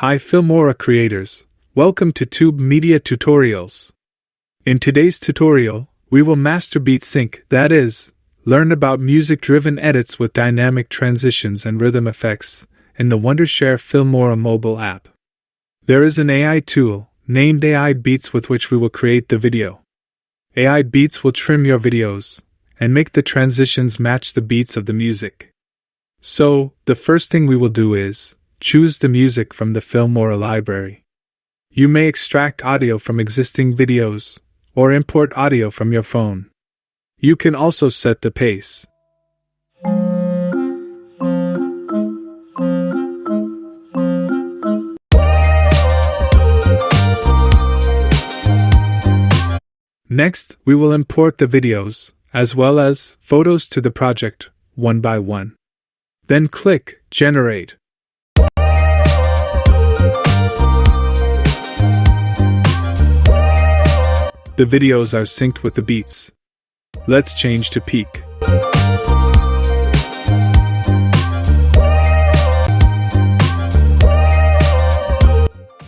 Hi Filmora creators, welcome to Tube Media Tutorials. In today's tutorial, we will master beat sync, that is, learn about music-driven edits with dynamic transitions and rhythm effects in the Wondershare Filmora mobile app. There is an AI tool, named AI Beats, with which we will create the video. AI Beats will trim your videos and make the transitions match the beats of the music. So, the first thing we will do is choose the music from the Filmora library. You may extract audio from existing videos or import audio from your phone. You can also set the pace. Next, we will import the videos, as well as photos to the project, one by one. Then click Generate. The videos are synced with the beats. Let's change to peak.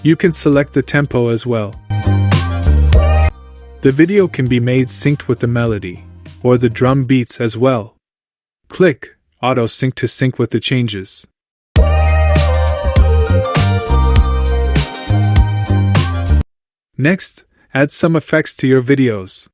You can select the tempo as well. The video can be made synced with the melody, or the drum beats as well. Click Auto Sync to sync with the changes. Next, add some effects to your videos.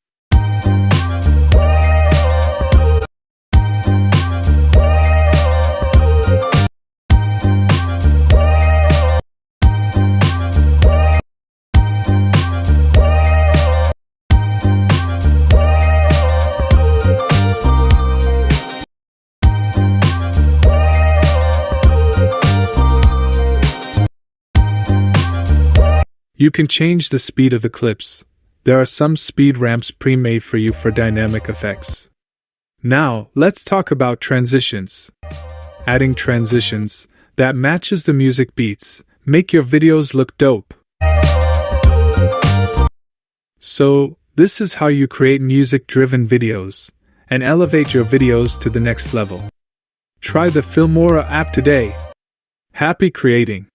You can change the speed of the clips. There are some speed ramps pre-made for you for dynamic effects. Now, let's talk about transitions. Adding transitions that matches the music beats make your videos look dope. So, this is how you create music-driven videos and elevate your videos to the next level. Try the Filmora app today. Happy creating!